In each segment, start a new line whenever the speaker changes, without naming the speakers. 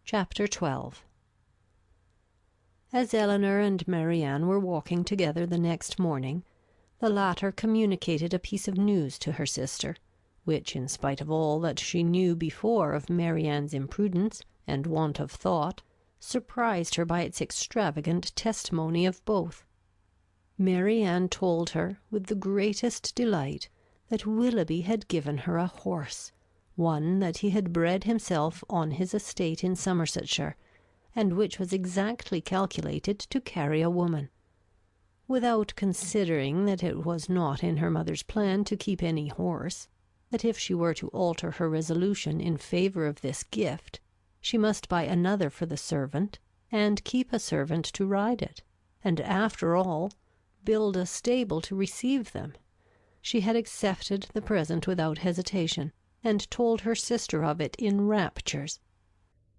Chapter 12. As Eleanor and Marianne were walking together the next morning, the latter communicated a piece of news to her sister, which, in spite of all that she knew before of Marianne's imprudence and want of thought, surprised her by its extravagant testimony of both. Marianne told her, with the greatest delight, that Willoughby had given her a horse, one that he had bred himself on his estate in Somersetshire, and which was exactly calculated to carry a woman. Without considering that it was not in her mother's plan to keep any horse, that if she were to alter her resolution in favour of this gift, she must buy another for the servant, and keep a servant to ride it, and, after all, build a stable to receive them, she had accepted the present without hesitation, and told her sister of it in raptures.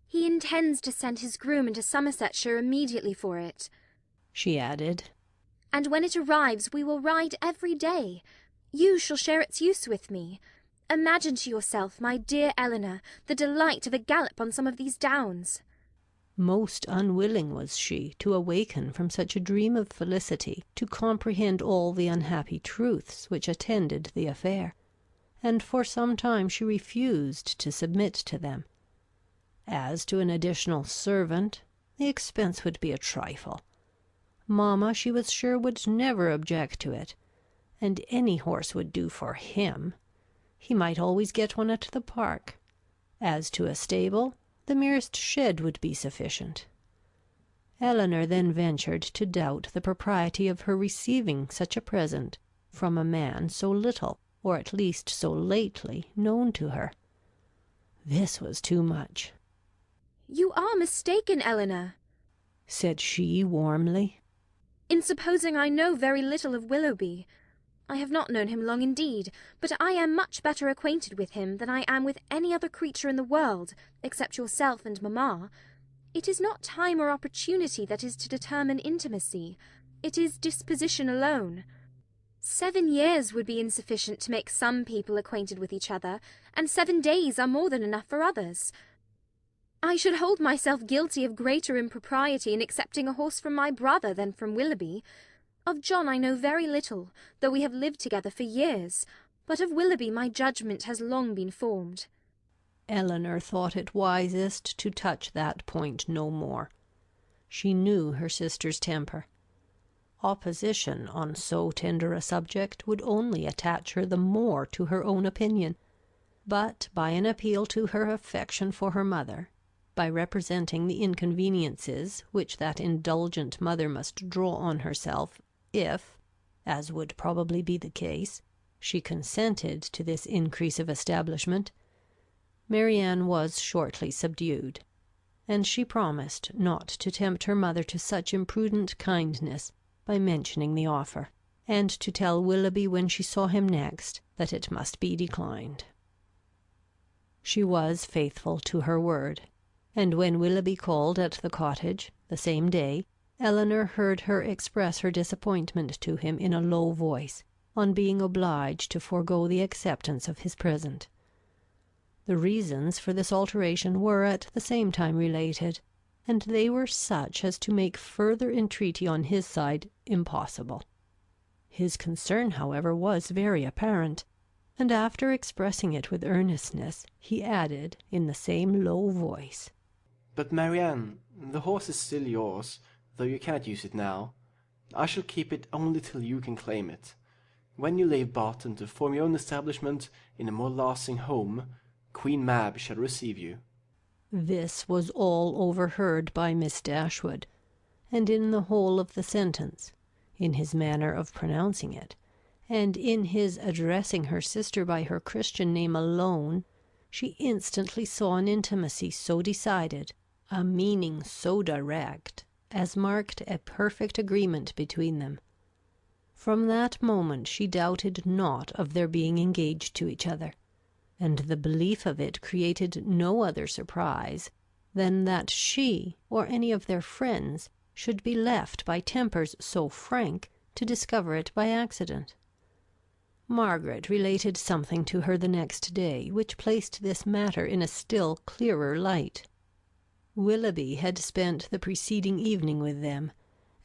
"He intends to send his groom into Somersetshire immediately for it,"
she added,
"and when it arrives we will ride every day. You shall share its use with me. Imagine to yourself, my dear Eleanor, the delight of a gallop on some of these downs."
Most unwilling was she to awaken from such a dream of felicity to comprehend all the unhappy truths which attended the affair, and for some time she refused to submit to them. As to an additional servant, the expense would be a trifle. Mamma, she was sure, would never object to it, and any horse would do for him. He might always get one at the park. As to a stable, the merest shed would be sufficient. Eleanor then ventured to doubt the propriety of her receiving such a present from a man so little, or at least so lately, known to her. This was too much.
"You are mistaken, Eleanor,"
said she warmly,
"in supposing I know very little of Willoughby. I have not known him long indeed, but I am much better acquainted with him than I am with any other creature in the world, except yourself and mamma. It is not time or opportunity that is to determine intimacy. It is disposition alone. 7 years would be insufficient to make some people acquainted with each other, and 7 days are more than enough for others. I should hold myself guilty of greater impropriety in accepting a horse from my brother than from Willoughby. Of John I know very little, though we have lived together for years, but of Willoughby my judgment has long been formed."
Eleanor thought it wisest to touch that point no more. She knew her sister's temper. Opposition on so tender a subject would only attach her the more to her own opinion, but by an appeal to her affection for her mother, by representing the inconveniences which that indulgent mother must draw on herself if, as would probably be the case, she consented to this increase of establishment, Marianne was shortly subdued, and she promised not to tempt her mother to such imprudent kindness by mentioning the offer, and to tell Willoughby when she saw him next that it must be declined. She was faithful to her word, and when Willoughby called at the cottage, the same day, Eleanor heard her express her disappointment to him in a low voice, on being obliged to forego the acceptance of his present. The reasons for this alteration were at the same time related, and they were such as to make further entreaty on his side impossible. His concern, however, was very apparent, and after expressing it with earnestness, he added, in the same low voice,
"But, Marianne, the horse is still yours, though you cannot use it now. I shall keep it only till you can claim it. When you leave Barton to form your own establishment in a more lasting home, Queen Mab shall receive you."
This was all overheard by Miss Dashwood, and in the whole of the sentence, in his manner of pronouncing it, and in his addressing her sister by her Christian name alone, she instantly saw an intimacy so decided, a meaning so direct, as marked a perfect agreement between them. From that moment she doubted not of their being engaged to each other, and the belief of it created no other surprise than that she or any of their friends should be left by tempers so frank to discover it by accident. Margaret related something to her the next day which placed this matter in a still clearer light. Willoughby had spent the preceding evening with them,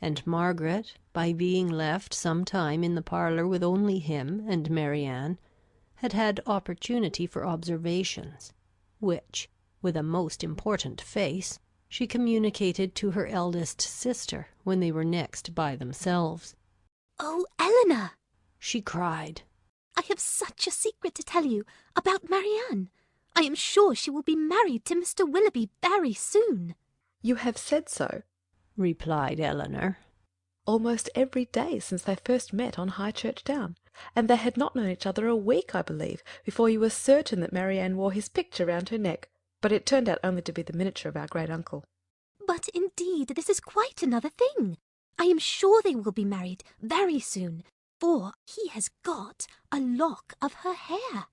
and Margaret, by being left some time in the parlour with only him and Marianne, had had opportunity for observations, which, with a most important face, she communicated to her eldest sister when they were next by themselves.
"Oh, Eleanor!"
she cried.
"I have such a secret to tell you about Marianne. I am sure she will be married to Mr. Willoughby very soon."
"You have said so,"
replied Eleanor.
"almost every day since they first met on Highchurch Down, and they had not known each other a week, I believe, before you were certain that Marianne wore his picture round her neck, but it turned out only to be the miniature of our great uncle."
"But indeed this is quite another thing. I am sure they will be married very soon, for he has got a lock of her hair."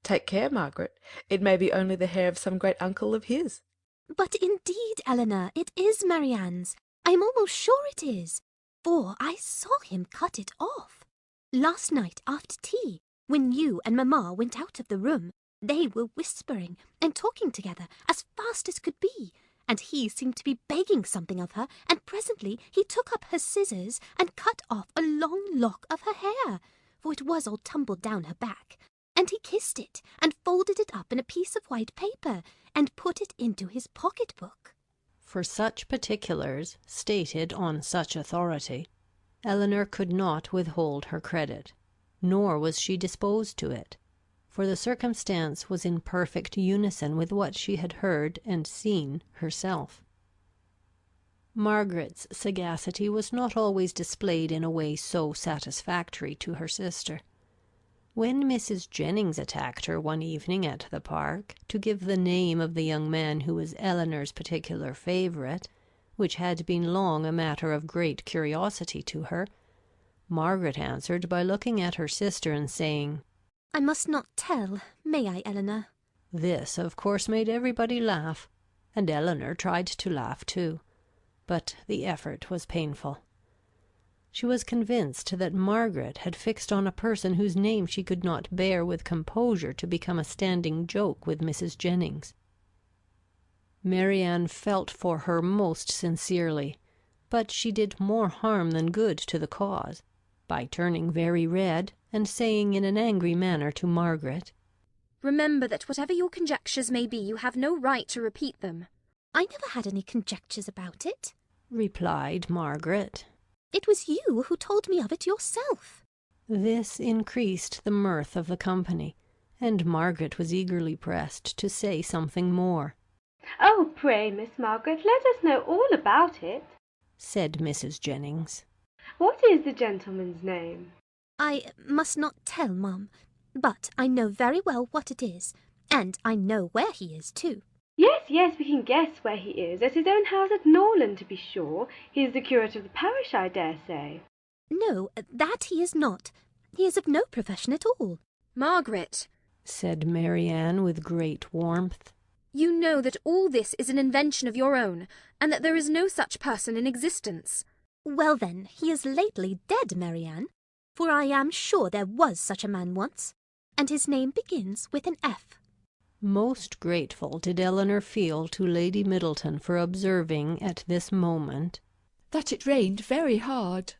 "Take care, Margaret. It may be only the hair of some great uncle of his."
"But indeed, Eleanor, it is Marianne's. I am almost sure it is, for I saw him cut it off. Last night after tea, when you and Mamma went out of the room, they were whispering and talking together as fast as could be, and he seemed to be begging something of her, and presently he took up her scissors and cut off a long lock of her hair, for it was all tumbled down her back, and he kissed it and folded it up in a piece of white paper and put it into his pocket-book."
For such particulars, stated on such authority, Eleanor could not withhold her credit, nor was she disposed to it, for the circumstance was in perfect unison with what she had heard and seen herself. Margaret's sagacity was not always displayed in a way so satisfactory to her sister. When Mrs. Jennings attacked her one evening at the park, to give the name of the young man who was Eleanor's particular favourite, which had been long a matter of great curiosity to her, Margaret answered by looking at her sister and saying,
"I must not tell, may I, Eleanor?"
This, of course, made everybody laugh, and Eleanor tried to laugh too, but the effort was painful. She was convinced that Margaret had fixed on a person whose name she could not bear with composure to become a standing joke with Mrs. Jennings. Marianne felt for her most sincerely, but she did more harm than good to the cause, by turning very red, and saying in an angry manner to Margaret,
"Remember that whatever your conjectures may be, you have no right to repeat them."
"I never had any conjectures about it,"
replied Margaret.
"It was you who told me of it yourself."
This increased the mirth of the company, and Margaret was eagerly pressed to say something more.
"Oh, pray, Miss Margaret, let us know all about it,"
said Mrs. Jennings.
"What is the gentleman's name?"
"I must not tell, Mum, but I know very well what it is, and I know where he is too."
Yes, we can guess where he is. At his own house at Norland, to be sure. He is the curate of the parish, I dare say."
"No, that he is not. He is of no profession at all."
"Margaret,"
said Marianne with great warmth,
"you know that all this is an invention of your own, and that there is no such person in existence."
"Well then, he is lately dead, Marianne, for I am sure there was such a man once, and his name begins with an F."
Most grateful did Eleanor feel to Lady Middleton for observing at this moment
that it rained very hard,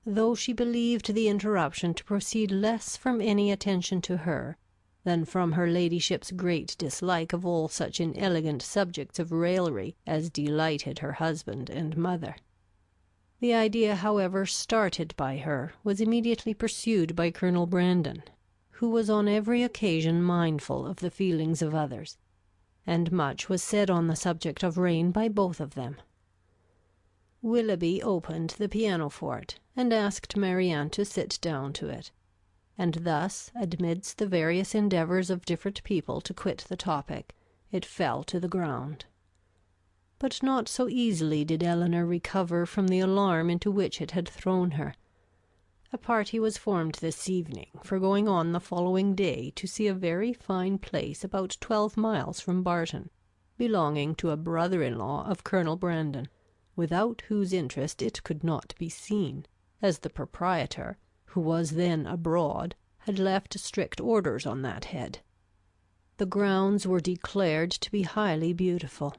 though she believed the interruption to proceed less from any attention to her than from her ladyship's great dislike of all such inelegant subjects of raillery as delighted her husband and mother. The idea, however, started by her, was immediately pursued by Colonel Brandon, who was on every occasion mindful of the feelings of others, and much was said on the subject of rain by both of them. Willoughby opened the pianoforte, and asked Marianne to sit down to it, and thus, amidst the various endeavours of different people to quit the topic, it fell to the ground. But not so easily did Eleanor recover from the alarm into which it had thrown her. A party was formed this evening for going on the following day to see a very fine place about 12 miles from Barton, belonging to a brother-in-law of Colonel Brandon, without whose interest it could not be seen, as the proprietor, who was then abroad, had left strict orders on that head. The grounds were declared to be highly beautiful,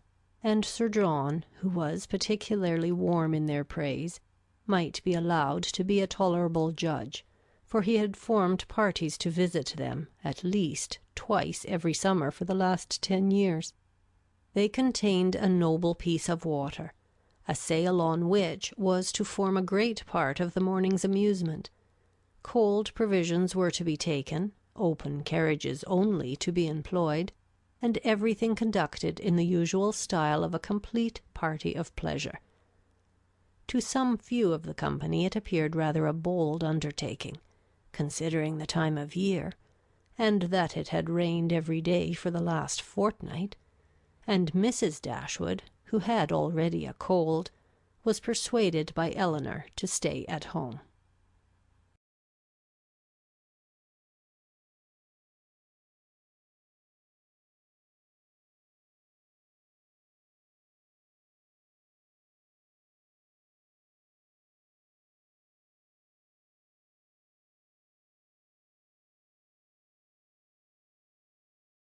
and Sir John, who was particularly warm in their praise, might be allowed to be a tolerable judge, for he had formed parties to visit them, at least, twice every summer for the last 10 years. They contained a noble piece of water, a sail on which was to form a great part of the morning's amusement. Cold provisions were to be taken, open carriages only to be employed, and everything conducted in the usual style of a complete party of pleasure. To some few of the company it appeared rather a bold undertaking, considering the time of year, and that it had rained every day for the last fortnight, and Mrs. Dashwood, who had already a cold, was persuaded by Elinor to stay at home.